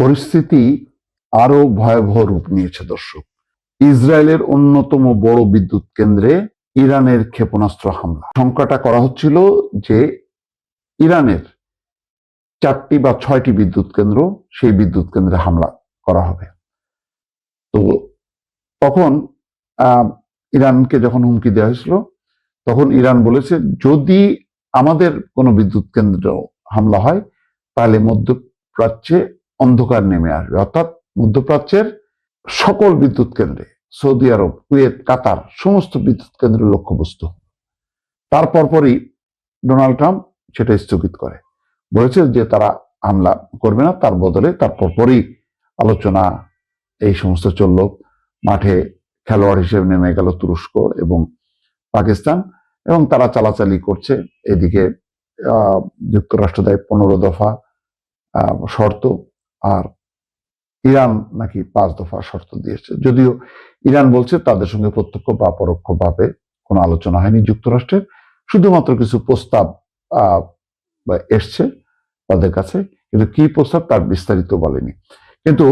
পরিস্থিতি আরো ভয়াবহ রূপ নিয়েছে দর্শক। ইসরায়েলের অন্যতম বড় বিদ্যুৎ কেন্দ্রে ইরানের ক্ষেপণাস্ত্র হামলা। শঙ্কাটা করা হচ্ছিল যে ইরানের 4টি বা 6টি বিদ্যুৎ কেন্দ্র, সেই বিদ্যুৎ কেন্দ্রে হামলা করা হবে। তো তখন ইরানকে যখন হুমকি দেওয়া হয়েছিল, তখন ইরান বলেছে যদি আমাদের কোনো বিদ্যুৎ কেন্দ্র হামলা হয় তাহলে মধ্যপ্রাচ্যে অন্ধকার নেমে আসবে। অর্থাৎ মধ্যপ্রাচ্যের সকল বিদ্যুৎ কেন্দ্রে, সৌদি আরব, কুয়েত, কাতার সমস্ত বিদ্যুৎ কেন্দ্রের লক্ষ্যবস্তু। তারপর পরই ডোনাল্ড ট্রাম্প সেটা স্থগিত করে, বলেছে যে তারা হামলা করবে না, তার বদলে তারপর পরই আলোচনা এই সমস্ত চলল। মাঠে খেলোয়াড় হিসেবে নেমে গেল তুরস্ক এবং পাকিস্তান, এবং তারা চালাচালি করছে। এদিকে যুক্তরাষ্ট্র দেয় 15 দফা শর্ত, আর ইরান নাকি 5 দফা শর্ত দিয়েছে। যদিও ইরান বলছে তাদের সঙ্গে প্রত্যক্ষ বা পরোক্ষভাবে কোনো আলোচনা হয়নি যুক্তরাষ্ট্রের, শুধুমাত্র কিছু প্রস্তাব এসছে তাদের কাছে, কিন্তু কি প্রস্তাব তার বিস্তারিত বলেনি। কিন্তু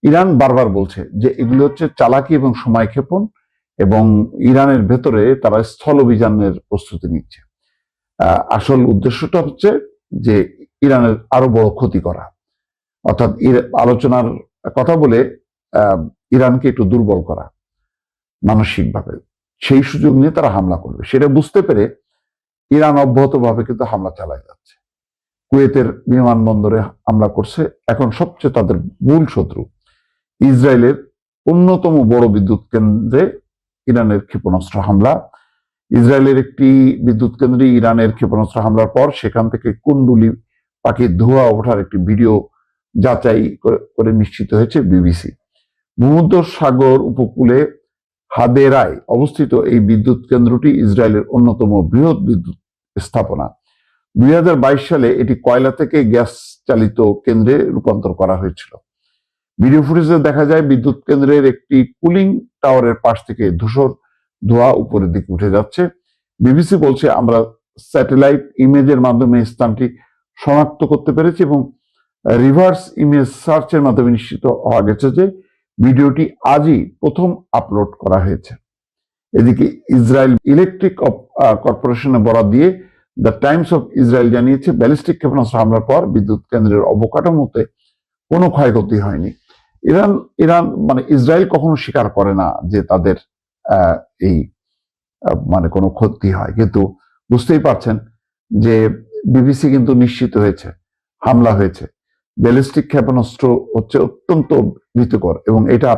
ইরান বারবার বলছে যে এগুলো হচ্ছে চালাকি এবং সময়ক্ষেপণ, এবং ইরানের ভেতরে তারা স্থল অভিযানের প্রস্তুতি নিচ্ছে। আসল উদ্দেশ্যটা হচ্ছে যে ইরানের আরো বড় ক্ষতি করা, অর্থাৎ আলোচনার কথা বলে ইরানকে একটু দুর্বল করা মানসিকভাবে। সেই সুযোগ নিয়ে তারা হামলা করবে, সেটা বুঝতে পেরে ইরান অব্যাহতভাবে কিন্তু হামলা চালায় যাচ্ছে। কুয়েতের বিমানবন্দরে হামলা করছে। এখন সবচেয়ে তাদের মূল শত্রু ইসরায়েলের অন্যতম বড় বিদ্যুৎ কেন্দ্রে ইরানের ক্ষেপণাস্ত্র হামলা। ইসরায়েলের একটি বিদ্যুৎ কেন্দ্রে ইরানের ক্ষেপণাস্ত্র হামলার পর সেখান থেকে কুণ্ডুলি পাখির ধোঁয়া ওঠার একটি ভিডিও যাচাই করে নিশ্চিত হয়েছে বিবিসি। ভূমধ্য সাগর উপকূলে হাদেরায় অবস্থিত এই বিদ্যুৎ কেন্দ্রটি ইসরায়েলের অন্যতম বৃহৎ বিদ্যুৎ স্থাপনা। 2022 সালে এটি কয়লা থেকে গ্যাস চালিত কেন্দ্রে রূপান্তর করা হয়েছিল। ভিডিও ফুটেজে দেখা যায় বিদ্যুৎ কেন্দ্রের একটি কুলিং টাওয়ারের পাশ থেকে ধূসর ধোঁয়া উপরের দিকে উঠে যাচ্ছে। বিবিসি বলছে, আমরা স্যাটেলাইট ইমেজের মাধ্যমে স্থানটি শনাক্ত করতে পেরেছি এবং রিভার্স ইমেজ সার্চের মাধ্যমে নিশ্চিত হওয়া গেছে যে ভিডিওটি আজই প্রথম আপলোড করা হয়েছে। এদিকে ইসরায়েল ইলেকট্রিক কর্পোরেশনের বরাত দিয়ে দ্য টাইমস অফ ইসরায়েল জানিয়েছে, ব্যালিস্টিক ক্ষেপণাস্ত্র হামলার পর বিদ্যুৎ কেন্দ্রের অবকাঠামোতে কোনো ক্ষয়ক্ষতি হয়নি। ইরান মানে ইসরায়েল কখনো স্বীকার করে না যে তাদের এই মানে কোনো ক্ষতি হয়, কিন্তু বুঝতেই পারছেন যে বিবিসি কিন্তু নিশ্চিত হয়েছে হামলা হয়েছে। ব্যালিস্টিক ক্ষেপণাস্ত্র হচ্ছে অত্যন্ত ভীতিকর, এবং এটা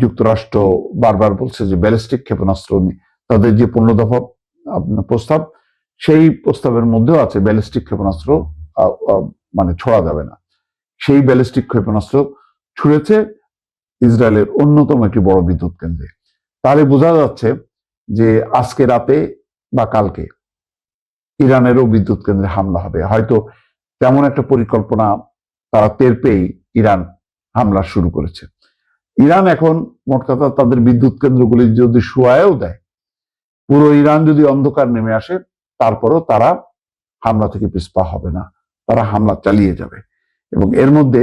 যুক্তরাষ্ট্র বারবার বলছে যে ব্যালিস্টিক ক্ষেপণাস্ত্র তাদের যে 15 দফা প্রস্তাব, সেই প্রস্তাবের মধ্যেও আছে ব্যালিস্টিক ক্ষেপণাস্ত্র মানে ছোড়া যাবে না। সেই ব্যালিস্টিক ক্ষেপণাস্ত্র ছুড়েছে ইসরায়েলের অন্যতম একটি বড় বিদ্যুৎ কেন্দ্রে। তাহলে বোঝা যাচ্ছে যে আজকে রাতে বা কালকে ইরানেরও বিদ্যুৎ কেন্দ্রে হামলা হবে। হয়তো তেমন একটা পরিকল্পনা তারা টের পেয়েই ইরান হামলা শুরু করেছে। ইরান এখন মোট কথা তাদের বিদ্যুৎ কেন্দ্রগুলি যদি শোয়ায়ও দেয়, পুরো ইরান যদি অন্ধকার নেমে আসে, তারপরও তারা হামলা থেকে পিছপা হবে না, তারা হামলা চালিয়ে যাবে। এবং এর মধ্যে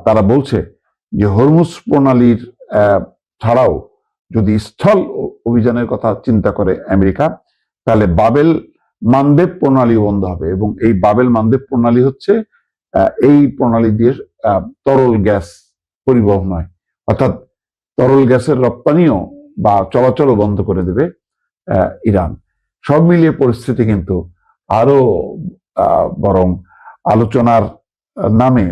তারা বলছে যে হরমুজ প্রণালীর ছাড়াও যদি স্থল অভিযানের কথা চিন্তা করে আমেরিকা, তাহলে বাবেল মানদেব প্রণালী বন্ধ হবে। এবং এই বাবেল মানদেব প্রণালী হচ্ছে এই প্রণালী দিয়ে তরল গ্যাস পরিবহন হয়, অর্থাৎ তরল গ্যাসের রপ্তানিও বা চলাচলও বন্ধ করে দেবে ইরান। সব মিলিয়ে পরিস্থিতি কিন্তু আরো বরং আলোচনার নামে